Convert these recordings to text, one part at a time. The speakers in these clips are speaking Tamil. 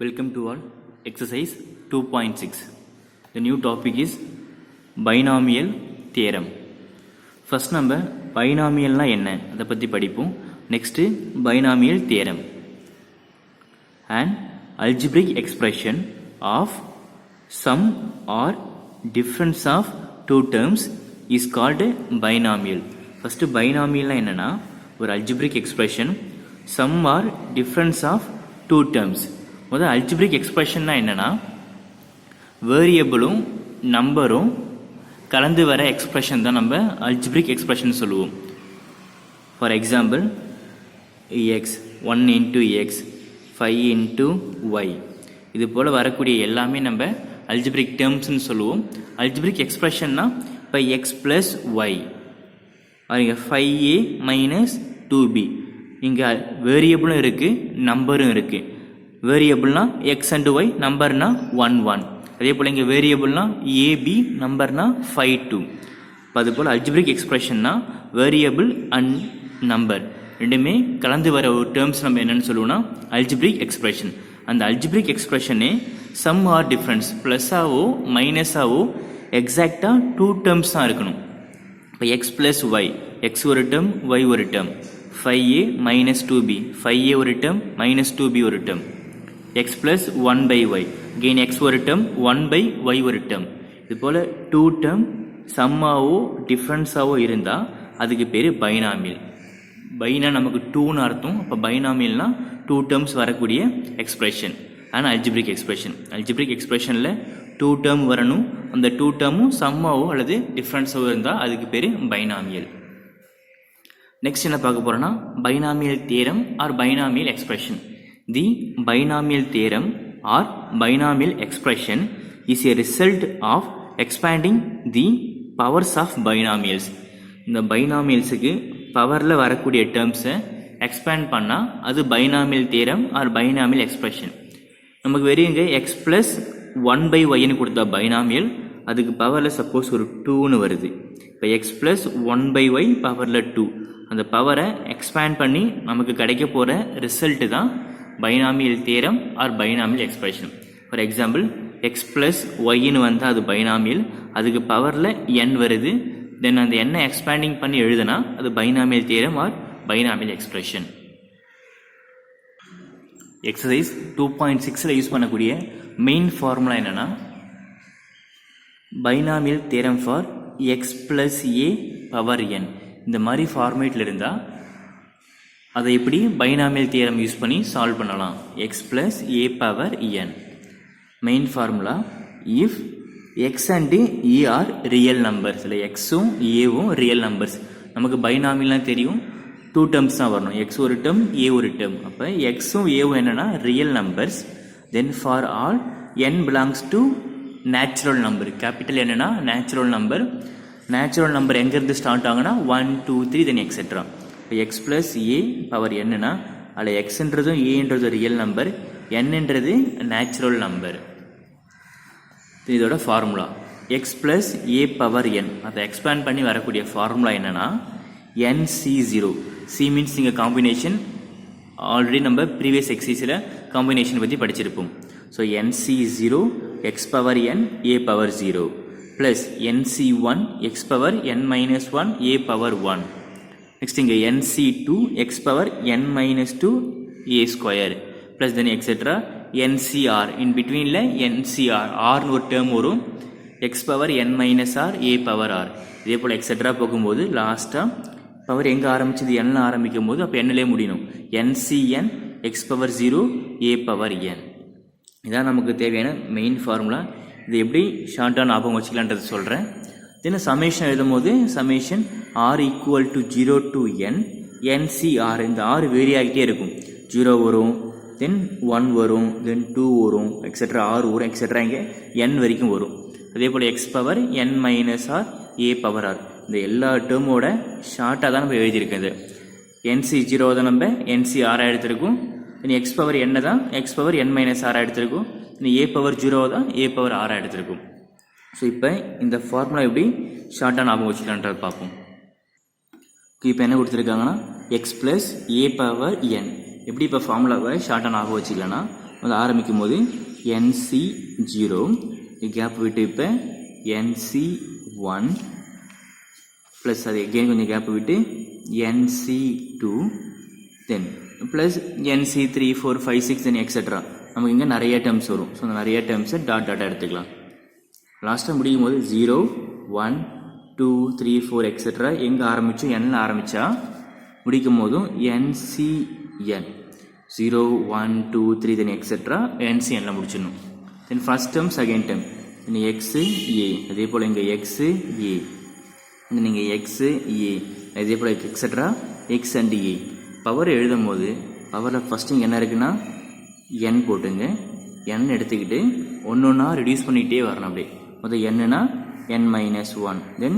Welcome to all. Exercise 2.6. The new topic is binomial theorem. First நம்ம binomialனா என்ன அதை பற்றி படிப்போம். Next binomial theorem. An algebraic expression of sum or difference of two terms is called binomial. First binomialனா என்னன்னா ஒரு algebraic expression sum or difference of two terms. முதல் அல்ஜிப்ரிக் எக்ஸ்பிரஷன்னா என்னன்னா வேரியபிளும் நம்பரும் கலந்து வர எக்ஸ்பிரஷன் தான் நம்ம அல்ஜிப்ரிக் எக்ஸ்பிரஷன் சொல்லுவோம். For example x 1 into x 5 into y இது போல் வரக்கூடிய எல்லாமே நம்ம அல்ஜிப்ரிக் டேர்ம்ஸ்ன்னு சொல்லுவோம். அல்ஜிப்ரிக் எக்ஸ்பிரஷன்னா இப்போ எக்ஸ் ப்ளஸ் ஒய் இங்கே 5a மைனஸ் 2b இங்கே வேரியபிளும் இருக்குது நம்பரும் இருக்குது. வேரியபிள்னா எக்ஸ் அண்ட் ஒய் நம்பர்னா 1 1 அதே போல் இங்கே வேரியபிள்னா ஏபி நம்பர்னா 5 2. இப்போ அது போல் அல்ஜிப்ரிக் எக்ஸ்பிரஷன்னா வேரியபிள் அண்ட் நம்பர் ரெண்டுமே கலந்து வர ஒரு டேர்ம்ஸ் நம்ம என்னென்னு சொல்லுவோம்னா அல்ஜிப்ரிக் எக்ஸ்பிரஷன். அந்த அல்ஜிப்ரிக் எக்ஸ்பிரஷனே சம் ஆர் டிஃப்ரென்ஸ் ப்ளஸ்ஸாவோ மைனஸாவோ எக்ஸாக்டாக டூ டேர்ம்ஸ் தான் இருக்கணும். இப்போ எக்ஸ் ப்ளஸ் ஒய் எக்ஸ் ஒரு டேர்ம் ஒய் ஒரு term 5a minus 2b 5a ஒரு டேர்ம் மைனஸ் 2b ஒரு term x plus 1 by y again x ஒரு term 1 by y ஒரு term இது போல 2 term சம்மாவோ டிஃப்ரென்ஸாவோ இருந்தால் அதுக்கு பேர் பைனாமியல். பைனா நமக்கு 2ன்னு அர்த்தம். அப்போ பைனாமியல்னா 2 terms வரக்கூடிய எக்ஸ்பிரஷன் ஆனால் அல்ஜிப்ரிக் எக்ஸ்பிரஷன். அல்ஜிப்ரிக் எக்ஸ்பிரஷனில் 2 term வரணும். அந்த 2 termமும் சம்மாவோ அல்லது டிஃப்ரென்ஸாவோ இருந்தால் அதுக்கு பேர் பைனாமியல். நெக்ஸ்ட் என்ன பார்க்க போகிறோன்னா binomial theorem or binomial expression. The binomial theorem or binomial expression is a result of expanding the powers of binomials. இந்த பைனாமியல்ஸுக்கு பவரில் வரக்கூடிய டேர்ம்ஸை எக்ஸ்பேண்ட் பண்ணால் அது binomial theorem or binomial expression. நமக்கு வெறும் இங்கே எக்ஸ் ப்ளஸ் 1 by ஒய்னு கொடுத்தா பைனாமியல், அதுக்கு பவரில் சப்போஸ் ஒரு 2ன்னு வருது. இப்போ எக்ஸ் ப்ளஸ் 1 by ஒய் பவரில் 2 அந்த பவரை எக்ஸ்பேண்ட் பண்ணி நமக்கு கிடைக்க போகிற ரிசல்ட்டு தான் binomial theorem or binomial expression. For example x plus ஒய்ன்னு வந்தால் அது பைனாமியல், அதுக்கு பவரில் n வருது. தென் அந்த n எக்ஸ்பேண்டிங் பண்ணி எழுதுனா அது binomial theorem or binomial expression. Exercise 2.6ல் யூஸ் பண்ணக்கூடிய மெயின் ஃபார்முலா என்னென்னா binomial theorem for x plus a power n. இந்த மாதிரி ஃபார்மேட்டில் இருந்தால் அதை எப்படி பைனாமியல் தியரம் யூஸ் பண்ணி சால்வ் பண்ணலாம். X plus a power n. Main formula if x and a are real numbers. இல்லை எக்ஸும் ஏவும் ரியல் நம்பர்ஸ். நமக்கு பைனாமியல்லாம் தெரியும் 2 terms தான் வரணும். எக்ஸ் ஒரு டேர்ம் ஏ ஒரு டேர்ம். அப்போ எக்ஸும் ஏவும் என்னென்னா real numbers. Then for all n belongs to natural number. Capital என்னென்னா நேச்சுரல் நம்பர். நேச்சுரல் நம்பர் எங்கேருந்து ஸ்டார்ட் ஆகுனா 1 2 3 தென் எக்ஸெட்ரா. இப்போ எக்ஸ் ப்ளஸ் ஏ பவர் என்னன்னா அதில் எக்ஸ்ன்றதும் ஏன்றதும் ரியல் நம்பர், என்னன்றது நேச்சுரல் நம்பர். இதோட formula X plus a power என். அதை எக்ஸ்பேண்ட் பண்ணி வரக்கூடிய ஃபார்முலா என்னன்னா NC0. சி மீன்ஸ் இங்கே காம்பினேஷன். ஆல்ரெடி நம்ம ப்ரீவியஸ் எக்ஸசைஸில் காம்பினேஷன் பற்றி படிச்சிருப்போம். So NC0 X power n a power 0 plus NC1 x power n minus 1 a power 1. Next இங்கே NC2 x power n minus 2 a square plus then etcetera NCR. In பிட்வீனில் NCR ஆர்னு ஒரு டேர்ம் வரும். X power n minus r a power r. இதே போல் எக்ஸெட்ரா போகும்போது லாஸ்ட்டாக பவர் எங்கே ஆரம்பிச்சது n ஆரம்பிக்கும் போது அப்போ என்னலே முடியணும். NCN எக்ஸ் பவர் 0 ஏ பவர் n. இதான் நமக்கு தேவையான மெயின் ஃபார்முலா. இது எப்படி ஷார்ட்டாக ஞாபகம் வச்சுக்கலான்றது சொல்கிறேன். தென் சமேஷன் எழுதும் போது summation r equal to 0 to n NCR. இந்த ஆர் வேரி ஆகிட்டே இருக்கும். 0 வரும், தென் 1 வரும், தென் 2 வரும், எக்ஸெட்ரா ஆர் வரும், எக்ஸெட்ரா இங்கே n வரைக்கும் வரும். அதே போல் x power n minus r a power r. இந்த எல்லா டேர்மோட ஷார்ட்டாக தான் நம்ம எழுதியிருக்கிறது. NC0 தான் நம்ம NCR எடுத்திருக்கோம். தென் எக்ஸ் பவர் n தான் x power n minus r எடுத்திருக்கோம். இன்னும் ஏ பவர் 0 தான் ஏ பவர் ஆர் எடுத்திருக்கும். ஸோ இப்போ இந்த ஃபார்முலா எப்படி ஷார்ட்டாக ஞாபகம் வச்சுக்கலான்றது பார்ப்போம். இப்போ என்ன கொடுத்துருக்காங்கன்னா எக்ஸ் ப்ளஸ் ஏ பவர் என். எப்படி இப்போ ஃபார்முலாவை ஷார்ட்டாக ஞாபகம் வச்சுக்கலன்னா அது ஆரம்பிக்கும் போது NC0 கேப் விட்டு இப்போ NC1 ப்ளஸ் அது எகெயின் கொஞ்சம் கேப் விட்டு NC2 தென் ப்ளஸ் NC3 4 5 6 தென் எக்ஸெட்ரா. நமக்கு இங்கே நிறைய டேர்ம்ஸ் வரும். ஸோ அந்த நிறைய டேர்ம்ஸை டாட் டாட்டாக எடுத்துக்கலாம். லாஸ்ட்டாக முடியும் போது 0 1 2 3 4 எக்ஸெட்ரா எங்கே ஆரம்பித்தோம் எண்ணில் ஆரம்பித்தா முடிக்கும் போதும் NCN 0 1 2 3 தென் எக்ஸெட்ரா NCNல முடிச்சிடணும். தென் ஃபஸ்ட் டேர்ம் செகண்ட் டேர்ம் இன்னும் XA அதே போல் இங்கே XA இன்னும் நீங்கள் XA அதே போல் etcetera X and A. Power எழுதும் போது பவரில் ஃபஸ்ட்டு இங்கே என்ன இருக்குன்னா N போட்டுங்க. N எடுத்துக்கிட்டு ஒன்று ஒன்றா ரிடியூஸ் பண்ணிகிட்டே வரணும். அப்படியே முதல் Nனா N-1 தென்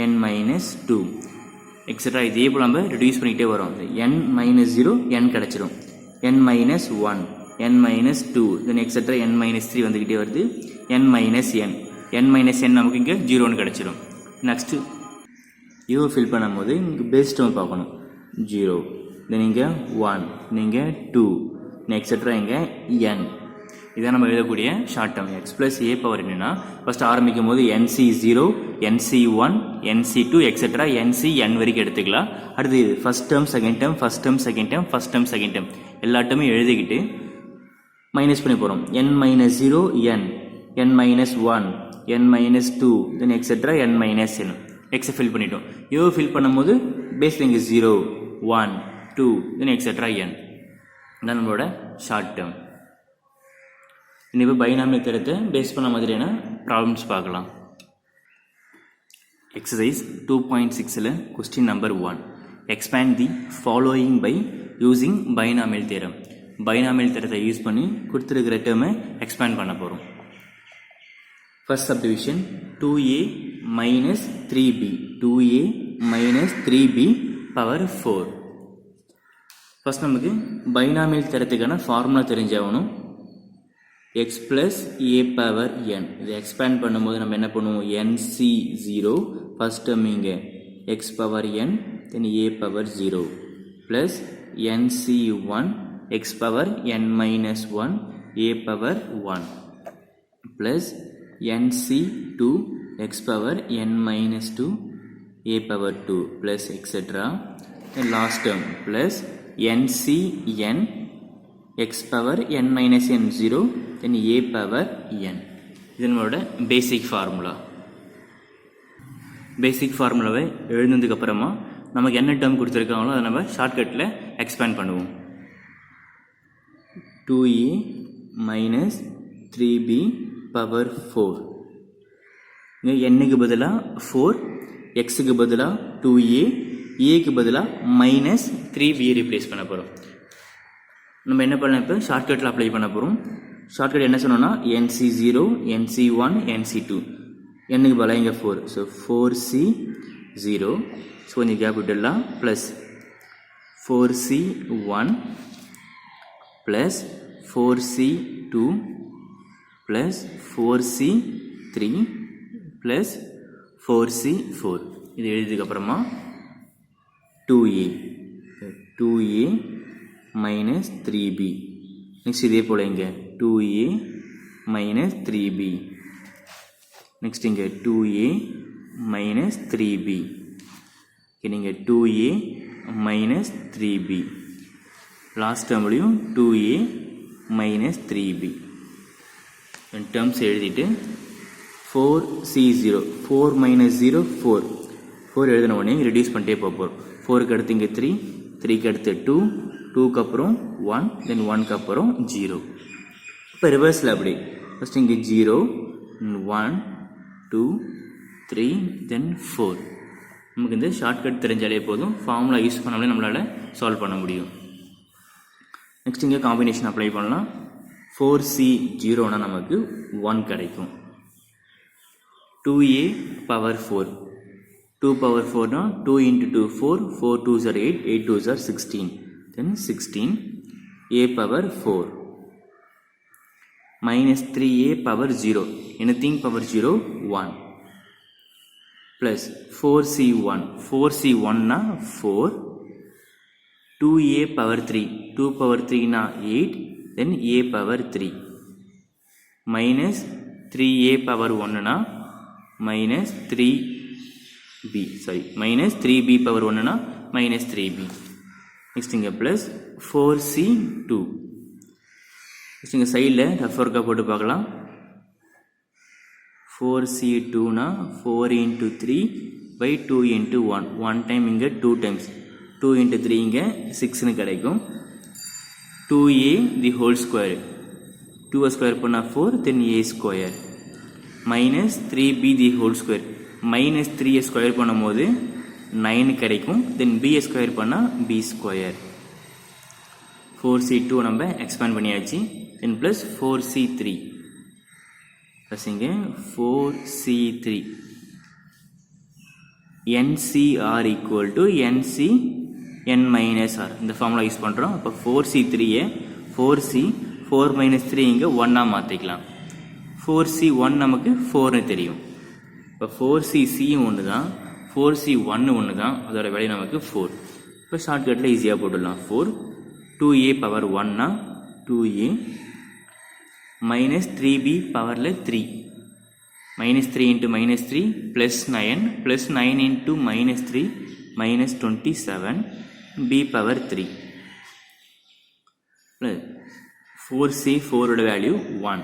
N-2 எக்ஸெட்ரா இதே போல் நம்ம ரிடியூஸ் பண்ணிகிட்டே வரோம். N-0 N கிடச்சிரும். N-1 N-2 தென் எக்ஸெட்ரா N-3 வந்துக்கிட்டே வருது. N-N N-N நமக்கு இங்கே 0ன்னு கிடச்சிரும். நெக்ஸ்ட்டு இவ ஃபில் பண்ணும்போது இங்கே பேஸ் டேர்ம் பார்க்கணும். 0 தென் இங்கே 1 நீங்கள் 2 எக்ஸெட்ரா இங்கே N. இதான் நம்ம எழுதக்கூடிய short term. X plus A power என்னன்னா ஃபஸ்ட் ஆரம்பிக்கும் போது NC0 NC1 NC2 etcetera NCN வரைக்கும் எடுத்துக்கலாம். அடுத்து first term second term first term second term first term second term எல்லா டேர்மும் எழுதிக்கிட்டு மைனஸ் பண்ணி போகிறோம். N-0 N N-1 N-2 தென் எக்ஸெட்ரா N-N எக்ஸை ஃபில் பண்ணிட்டோம். யோ ஃபில் பண்ணும்போது பேஸில் இங்கே 0 1 2 தென் எக்ஸெட்ரா N. இதான் நம்மளோட ஷார்ட் டேர்ம். இப்போ பைனாமியல் தியரத்தை பேஸ் பண்ண மாதிரியான ப்ராப்ளம்ஸ் பார்க்கலாம். எக்ஸசைஸ் 2.6ல் question number 1 expand the following by using binomial theorem. Binomial தியரத்தை யூஸ் பண்ணி கொடுத்துருக்கிற டேர்மை எக்ஸ்பேண்ட் பண்ண போகிறோம். First subdivision 2a minus 3b 2a minus 3b power 4. First நமக்கு பைனாமியல் தியரத்துக்கான ஃபார்முலா தெரிஞ்சாகணும். x plus a power n இதை எக்ஸ்பேண்ட் பண்ணும்போது நம்ம என்ன பண்ணுவோம் NC0 ஃபர்ஸ்ட் டேர்ம் இங்கே x power n then a power 0 plus NC1 x power n minus 1 a power 1 plus NC2 x power n minus 2 a power 2 plus etc. and last term plus NCN x power n minus n 0 then a power n. இது நம்மளோட பேசிக் ஃபார்முலா. பேசிக் ஃபார்முலாவை எழுதுனதுக்கு அப்புறமா நமக்கு என்ன டேர்ம் கொடுத்துருக்காங்களோ அதை நம்ம ஷார்ட்கட்டில் எக்ஸ்பேண்ட் பண்ணுவோம். 2a minus 3b power 4. இங்கே n-க்கு பதிலாக 4 x-க்கு பதிலாக 2a a-க்கு பதிலாக மைனஸ் 3b ரீப்ளேஸ் பண்ண போகிறோம். நம்ம என்ன பண்ணலாம் இப்போ ஷார்ட்கட்டில் அப்ளை பண்ண போகிறோம். ஷார்ட்கட் என்ன சொன்னோன்னா NC0 NC1 NC2 n-க்கு பதிலாக இங்கே 4 ஸோ 4C0 ஸோ கொஞ்சம் கேப் விட்டுடலாம் plus 4C1 plus 4C2 plus 4C3 plus 4C4 இது எழுதியதுக்கப்புறமா 2a மைனஸ் 3b நெக்ஸ்ட் இதே போல் இங்கே 2a மைனஸ் 3b நெக்ஸ்ட் இங்கே 2a மைனஸ் 3b நீங்கள் 2a மைனஸ் 3b லாஸ்ட் டேர்ம்லையும் 2a மைனஸ் 3b டேர்ம்ஸ் எழுதிட்டு 4C0 4 மைனஸ் 0 4 எழுதின உடனே ரெடியூஸ் பண்ணிட்டே போகிறோம். 4க்கு அடுத்து இங்கே 3 3க்கு அடுத்து 2 2க்கு அப்புறம் 1 தென் 1க்கு அப்புறம் 0. இப்போ ரிவர்ஸில் அப்படி ஃபஸ்ட் இங்கே 0 1 2 3 தென் 4. நமக்கு இந்த ஷார்ட்கட் தெரிஞ்சாலே போதும், ஃபார்முலா யூஸ் பண்ணாலே நம்மளால் சால்வ் பண்ண முடியும். நெக்ஸ்ட் இங்கே காம்பினேஷன் அப்ளை பண்ணலாம். 4C0னா நமக்கு 1 கிடைக்கும். 2a power 4 2 power 4 na 2 into 2 4 4 2s are 8 8 2s are 16 then 16 a power 4 minus 3a power 0 anything power 0 1 plus 4c1 na 4 2a power 3 2 power 3 na 8 then a power 3 minus 3a power 1 na minus 3b, sorry, minus 3b power 1 na minus 3b. Next இங்க plus 4c2. next இங்க சைடில் ரஃப் ஒர்க்காக போட்டு பார்க்கலாம். 4c2 na 4 into 3 by 2 into 1. 1 time இங்க 2 times. 2 into 3 இங்க 6 னு கிடைக்கும். 2a the whole square. 2 square பண்ணா 4, then a square. minus 3b the whole square. minus 3 square பண்ணும்போது 9 கிடைக்கும். then b square பண்ணா b square. 4c2 நம்ம expand பண்ணியாச்சு. then plus 4c3. plus இங்க 4c3. NCR equal to NC n minus r. இந்த ஃபார்முலா யூஸ் பண்ணுறோம். அப்போ 4c3 4c 4 minus 3 இங்கே 1 மாற்றிக்கலாம். 4c1 நமக்கு 4 தெரியும். இப்போ 4cc ஒன்று தான், 4c1 ஒன்று தான், அதோட விலை நமக்கு 4. இப்போ ஷார்ட்கட்டில் ஈஸியாக போட்டுடலாம். 4 2a power 1 2a minus 3b பவரில் 3 minus 3 into minus 3 plus 9 plus 9 into minus 3 minus 27 b power 3 plus 4c 4 ஓட value 1.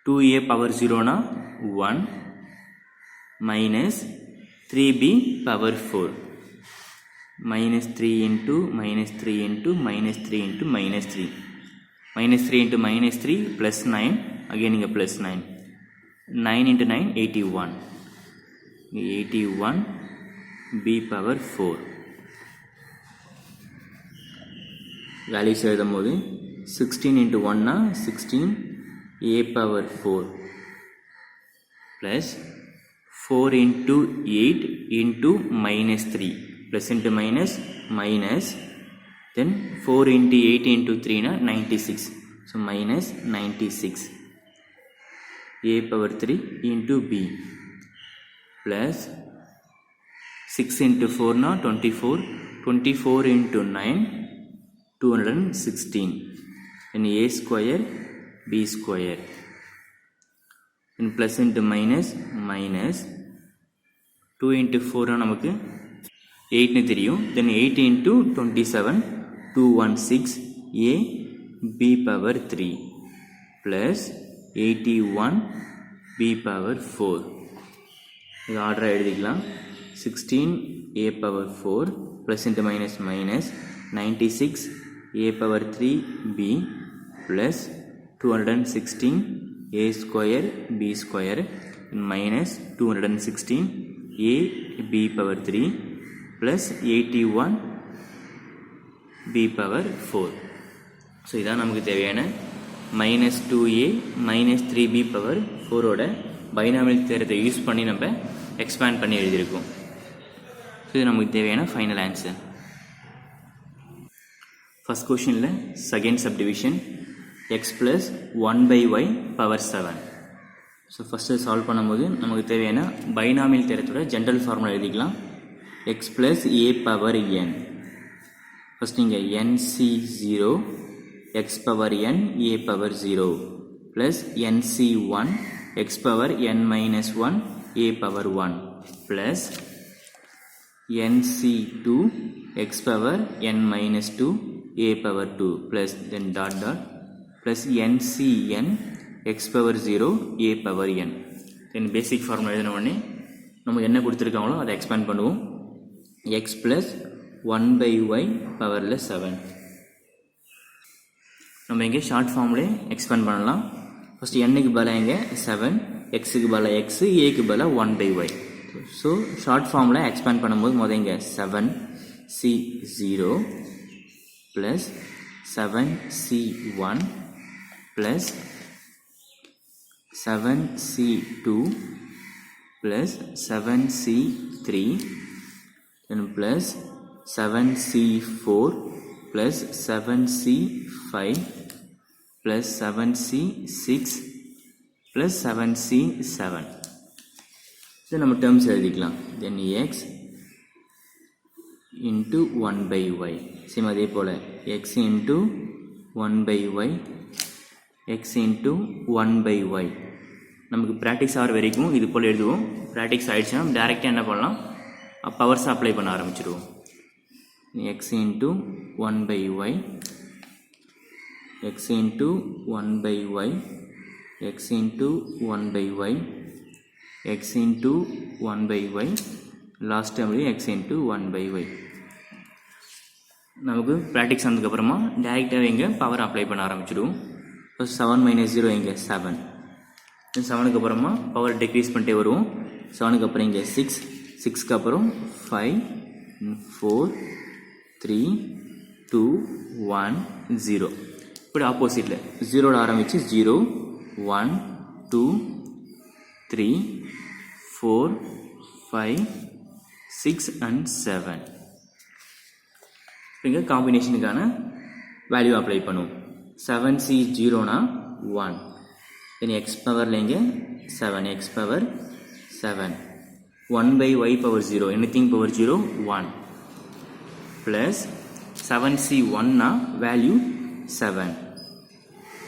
2a power 0 na 1 minus 3b power 4 minus 3 into minus 3 into minus 3 into minus 3 minus 3 into minus 3 plus 9 again இங்க plus 9 9 into 9 81 81 b power 4 values எழுதும்போது 16 into 1 na 16 a power 4 plus 4 into 8 into minus 3 plus into minus minus then 4 into 8 into 3 na 96 so minus 96 a power 3 into b plus 6 into 4 na 24 24 into 9 216 and a square b square and plus into minus minus 2 into 4 நமக்கு 8 னு தெரியும் then 8 into 27 216 a b power 3 plus 81 b power 4 இது ஆர்டராக எழுதிக்கலாம் 16 a power 4 plus into minus minus 96 a power 3 b plus 216 a square b square minus 216 a b power 3 plus 81 b power 4. So இதான் நமக்கு தேவையான minus 2a minus 3b power 4 ஓட பைனாமியல் தியரத்தை யூஸ் பண்ணி நம்ம எக்ஸ்பேண்ட் பண்ணி எழுதியிருக்கோம். ஸோ இது நமக்கு தேவையான ஃபைனல் ஆன்சர். ஃபர்ஸ்ட் கொஷனில் second subdivision x plus 1 by y power 7. So first solve பண்ணும்போது நமக்கு தேவையான பைனாமியல் தியரத்தோட ஜென்ரல் ஃபார்முலா எழுதிக்கலாம். x plus a power n. First இங்கே nc0 x power n a power 0 plus nc1 x power n minus 1 a power 1 plus nc2 x power n minus 2 a power 2 plus then dot dot plus ncn x power 0 a power n. then basic formula எழுதின உடனே நமக்கு என்ன கொடுத்துருக்காங்களோ அதை எக்ஸ்பேண்ட் பண்ணுவோம். x plus 1 by y பவரில் 7 நம்ம இங்கே ஷார்ட் ஃபார்ம்லே எக்ஸ்பேண்ட் பண்ணலாம். ஃபஸ்ட்டு என்னுக்கு பதிலாக இங்கே 7 எக்ஸுக்கு பதிலாக எக்ஸு ஏக்கு பதிலாக 1 by y. ஸோ ஷார்ட் ஃபார்மில் எக்ஸ்பேண்ட் பண்ணும்போது முதல் இங்கே 7c0 plus 7c1 plus 7c2 plus 7c3 then plus 7c4 plus 7c5 plus 7c6 plus 7c7. இது நம்ம டேர்ம்ஸ் எழுதிக்கலாம். then x into 1 by y same அதே போல் x into 1 by y x into 1 by y. நமக்கு ப்ராக்டிஸ் ஆகிற வரைக்கும் இது போல் எழுதுவோம். ப்ராக்டிஸ் ஆகிடுச்சுன்னா டேரெக்டாக என்ன பண்ணலாம், பவர்ஸ் அப்ளை பண்ண ஆரம்பிச்சிடுவோம். x into 1 by y x into 1 by y x into 1 by y x into 1 by y last time x into 1 by y. நமக்கு ப்ராக்டிஸ் ஆனதுக்கப்புறமா டேரெக்டாகவே இங்கே பவர் அப்ளை பண்ண ஆரம்பிச்சிடுவோம். ஃபஸ்ட் 7 minus 0 இங்கே 7. 7க்கு அப்புறமா பவர் டிக்ரீஸ் பண்ணிட்டே வருவோம். 7க்கு அப்புறம் இங்கே 6, 6க்கு அப்புறம் 5, 4, 3, 2, 1, 0. இப்படி ஆப்போசிட்டில் 0 ஆரம்பித்து 0, 1, 2, 3, 4, 5, 6 and 7. இங்கே காம்பினேஷனுக்கான வேல்யூ அப்ளை பண்ணுவோம். 7c 0னா 1, தென் எக்ஸ் பவரில் இங்கே 7, x power 7, 1 by y power 0, anything power 0 1, plus 7c 1னா வேல்யூ 7,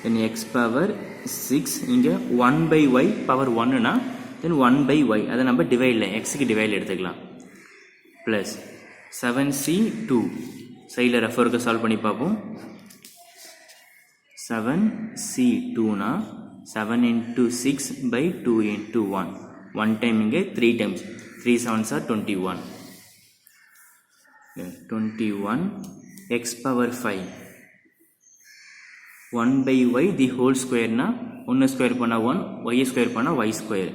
தென் எக்ஸ் பவர் 6, இங்கே 1 by y பவர் 1னா தென் 1 by y, அதை நம்ம டிவைடில் எக்ஸுக்கு டிவைடில் எடுத்துக்கலாம். ப்ளஸ் 7c 2, சைடில் ரெஃபருக்கு சால்வ் பண்ணி பார்ப்போம். 7c 2னா 7 into 6 by 2 into 1, 1 time இங்கே 3 times, 3 7s are 21, 21 x power 5, 1 by y the whole square na 1 square பண்ணா 1, y square பண்ணா y square,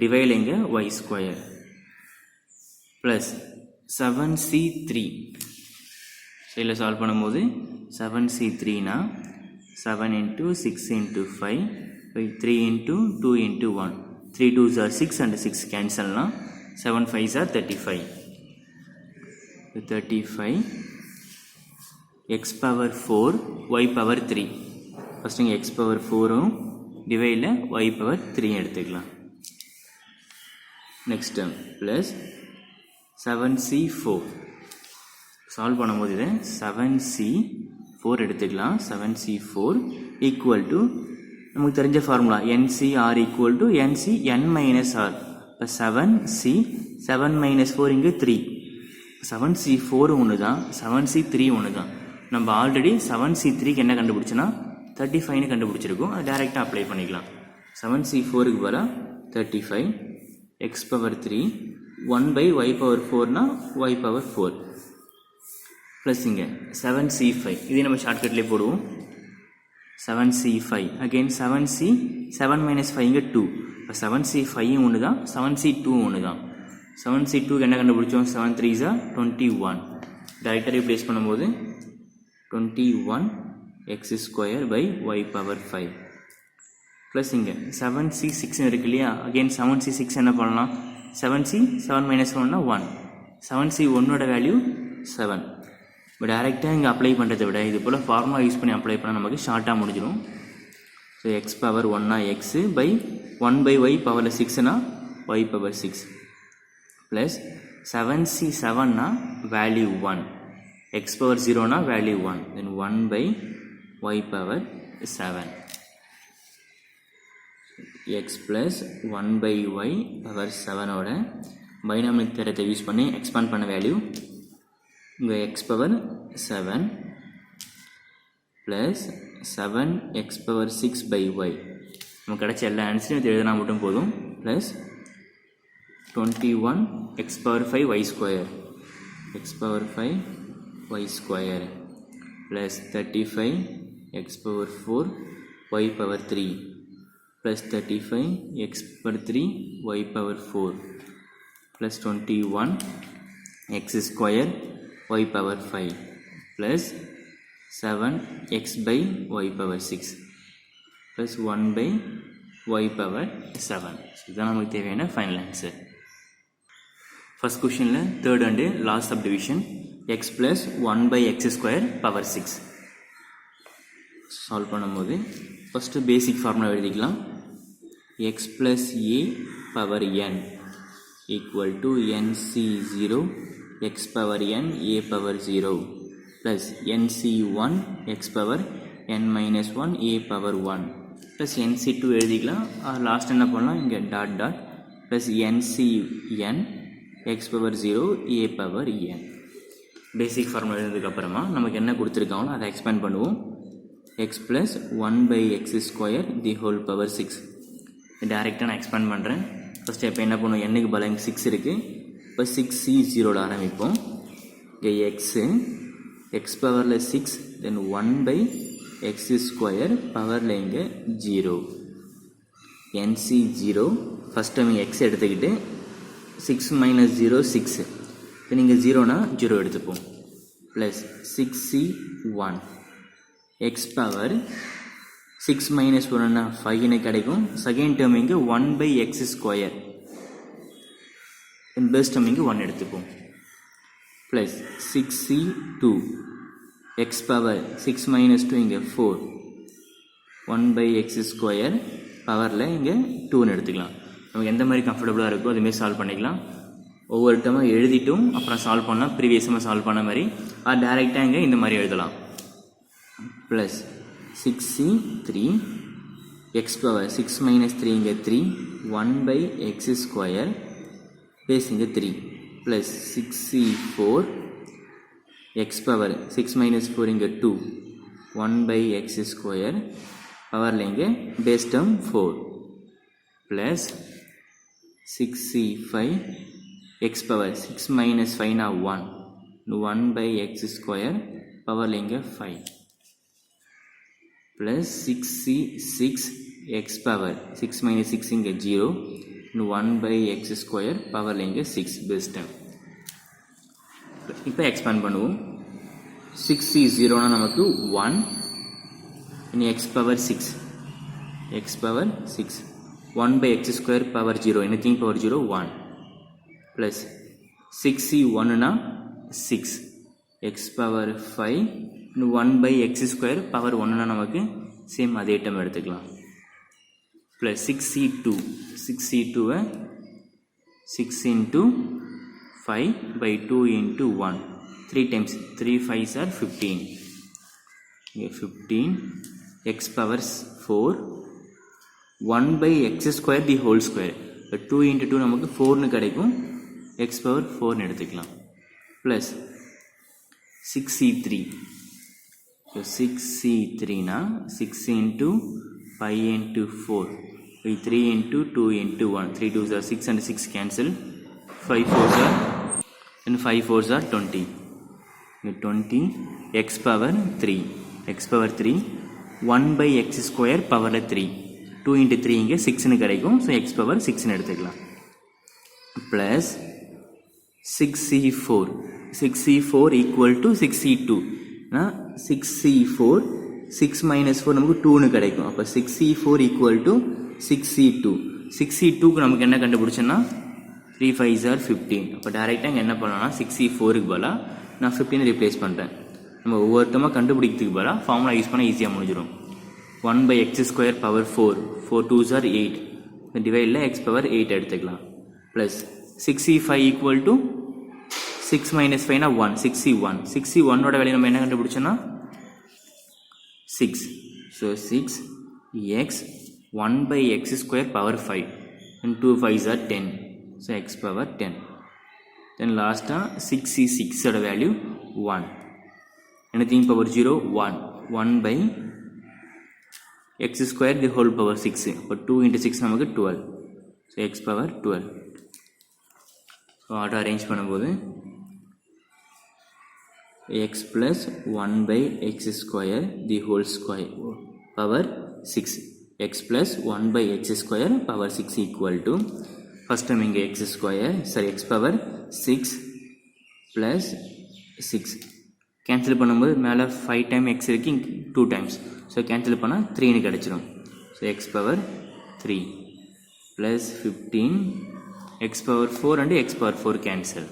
divide இங்கே y square, plus 7c 3, சைடில் சால்வ் பண்ணும்போது 7c 3னா 7 into 6 into 5 by 3 into 2 into 1, 3 2s are 6 and 6 cancel na, 7 5s are 35, 35 x power 4 y power 3, first இங்கே x power 4 டிவைடில் y power 3 எடுத்துக்கலாம். Next term plus 7c 4, solve பண்ணும்போது இது 7c 4 எடுத்துக்கலாம். 7c 4 ஈக்குவல் டு நமக்கு தெரிஞ்ச formula NCR equal to NC n minus r. இப்போ 7c 7 மைனஸ் 4 இங்கே 3, 7c 4 ஒன்று தான், 7c 3 ஒன்று தான். நம்ம ஆல்ரெடி 7c 3க்கு என்ன கண்டுபிடிச்சோன்னா 35னு கண்டுபிடிச்சிருக்கோம். அது டேரெக்டாக அப்ளை பண்ணிக்கலாம். 7c 4க்கு பதிலாக 35 x power 3, 1 by y power 4னா y பவர் 4, ப்ளஸ் இங்கே 7c5, இதே நம்ம ஷார்ட்கட்லேயே போடுவோம். 7c5 அகெயின் 7c 7 minus 5 இங்கே 2, இப்போ 7c5 ஒன்று தான், 7c2 ஒன்று தான். 7c2க்கு என்ன கண்டுபிடிச்சோம், 7 3s are 21, டேரெக்டாக ரீப்ளேஸ் பண்ணும்போது 21 x square by y power 5, plus இங்கே 7c6 இருக்கு இல்லையா, அகெயின் 7c6 என்ன பண்ணலாம், 7c 7 minus 1னா 1, 7c 1ஓட வேல்யூ 7. இப்போ டேரெக்டாக இங்கே அப்ளை பண்ணுறதை விட இது போல் ஃபார்முலா யூஸ் பண்ணி அப்ளை பண்ணால் நமக்கு ஷார்ட்டாக முடிஞ்சிடும். ஸோ எக்ஸ் பவர் 1னா எக்ஸு பை 1 by y பவரில் 6னா y பவர் 6, ப்ளஸ் 7c 7னா வேல்யூ 1, எக்ஸ் பவர் 0னா value 1, then 1 by y power 7, x plus 1 by y power 7ஓட பைனாமியல் தியரத்தை யூஸ் பண்ணி எக்ஸ்பாண்ட் பண்ண வேல்யூ இங்கே x power 7 plus 7 x power 6 by y, நமக்கு கிடைச்ச எல்லா ஆன்சரையும் இது எழுதினா மட்டும் போதும். Plus 21 x power 5 y square, x power 5 y square, plus 35 x power 4 y power 3, plus 35 x power 3 y power 4, plus 21 x square y power 5 plus 7 x by y power 6 plus 1 by y power 7. இதுதான் நமக்கு தேவையான ஃபைனல் ஆன்சர். ஃபர்ஸ்ட் கொஷனில் third and last subdivision x plus 1 by x square power 6 solve பண்ணும்போது ஃபஸ்ட்டு பேசிக் ஃபார்முலா எழுதிக்கலாம். x plus a power n equal to nc0 x power n a power 0 plus nc1 x power n minus 1 a power 1 plus nc2 எழுதிக்கலாம். லாஸ்ட் என்ன பண்ணலாம், இங்கே dot dot plus ncn x power 0 a power n. Basic formula எழுதுறதுக்கப்புறமா நமக்கு என்ன கொடுத்துருக்காங்களோ அதை எக்ஸ்பேண்ட் பண்ணுவோம். x plus 1 by x square the whole power 6. டேரெக்டாக நான் எக்ஸ்பேண்ட் பண்ணுறேன். ஃபஸ்ட்டு இப்போ என்ன பண்ணுவோம், என்னுக்கு பலம் 6 இருக்குது. இப்போ 6c 0ல் ஆரம்பிப்போம். இங்கே எக்ஸ் பவரில் 6 தென் 1 by x ஸ்கொயர் பவரில் இங்கே 0 nc 0. ஃபஸ்ட் டைம் எக்ஸ் எடுத்துக்கிட்டு 6 minus 0 6. இப்போ நீங்கள் 0னா 0 எடுத்துப்போம். Plus 6c 1 x power 6 minus 1னா 5ன்னு கிடைக்கும். செகண்ட் டேர்ம் இங்கே 1 by x square, best term இங்கே 1 எடுத்துப்போம். Plus 6c 2 X power 6 minus 2 இங்கே 4 1 by x ஸ்கொயர் பவரில் இங்கே 2ன்னு எடுத்துக்கலாம். நமக்கு எந்த மாதிரி கம்ஃபர்டபுளாக இருக்கோ அதுமாரி சால்வ் பண்ணிக்கலாம். ஒவ்வொரு டைமாக எழுதிட்டும் அப்புறம் சால்வ் பண்ணால் ப்ரீவியஸமாக சால்வ் பண்ண மாதிரி டேரெக்டாக இங்கே இந்த மாதிரி எழுதலாம். Plus 6c 3 X power 6 minus 3 இங்கே 3 1 by x ஸ்கொயர் பேஸ் இங்கே 3 plus 6c 4 X power 6 minus 4 இங்கே 2 1 by x ஸ்கொயர் பவரில் இங்கே base term 4 plus 6c 5 x power 6 minus 5னா 1 by x ஸ்கொயர் பவரில் இங்கே 5 plus 6c 6 x power 6 minus 6 இங்கே 0 1 by x ஸ்கொயர் பவரில் இங்கே 6 பெஸ்ட் டேர்ம். இப்போ எக்ஸ்பேண்ட் பண்ணுவோம். 6c 0னா நமக்கு 1 இனி x power 6 x power 6 1 by x square power 0 anything power 0 1 plus 6c 1னா 6 x power 5 1 by x square power 1னா நமக்கு சேம் அதே டைம் எடுத்துக்கலாம். Plus 6c2 6 into 5 by 2 into 1 3 times 3 5s are 15 இங்கே 15 x power 4 1 by x square the whole square. இப்போ 2 into 2 நமக்கு 4ன்னு கிடைக்கும். x பவர் 4ன்னு எடுத்துக்கலாம். Plus 6c3 so 6c3னா 6 into 5 into 4 by 3 into 2 into 1 3 2s are 6 and 6 cancel 5 4s are and 5 4s are 20 20 x power 3 x power 3 1 by x square power 3 2 into 3 இங்கே 6ன்னு கிடைக்கும். ஸோ x power 6ன்னு எடுத்துக்கலாம். plus 6c4 equal to 6c2 6c4 6 minus 4 நமக்கு 2ன்னு கிடைக்கும். அப்போ 6c4 equal to 6c2 6c2க்கு நமக்கு என்ன கண்டுபிடிச்சோன்னா 3 5s are 15. அப்போ டேரெக்டாக இங்கே என்ன பண்ணலாம்னா 6c4க்கு பதிலாக நான் 15 ரீப்ளேஸ் பண்ணுறேன். நம்ம ஒவ்வொருத்தமாக கண்டுபிடிக்கிறதுக்கு பதிலாக ஃபார்முலா யூஸ் பண்ணால் ஈஸியாக முடிஞ்சிடும். 1 by x square power 4 2s are 8 இந்த டிவைடில் x பவர் 8 எடுத்துக்கலாம். Plus 6c5 equal to 6 minus 5னா 1 6c1 6c1ஓட வேலையை நம்ம என்ன கண்டுபிடிச்சோன்னா 6 so 6 x 1 by x square power 5 and 2 5s are 10 so x power 10 then லாஸ்ட்டாக 6c6ஓட value 1 anything power 0 1 by x square the whole power 6 இப்போ 2 into 6 நமக்கு 12 so x power 12. So auto arrange பண்ணும்போது x plus 1 by x square the whole square power 6 x plus 1 by x square power 6 equal to first term இங்கே x square sorry x power 6 plus 6 cancel பண்ணும்போது மேலே 5 டைம் x இருக்கு 2 டைம்ஸ் ஸோ கேன்சல் பண்ணால் 3ன்னு கிடச்சிடும். So x power 3 plus 15 x power 4 and x power 4 cancel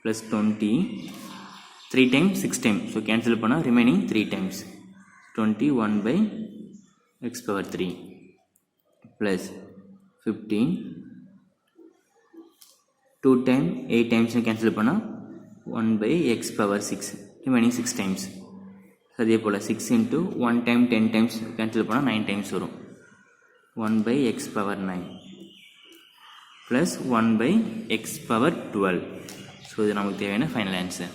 plus 20 3 times 6 times so cancel பண்ணா remaining 3 times 21 by x power 3 plus 15 2 times 8 times cancel பண்ணா 1 by x power 6 remaining 6 times அதே போல் 6 இன்ட்டு 1 டைம் 10 டைம்ஸ் கேன்சல் பண்ணால் 9 டைம்ஸ் வரும். 1/x⁻9 plus 1/x⁻12. ஸோ இது நமக்கு தேவையான ஃபைனல் ஆன்சர்.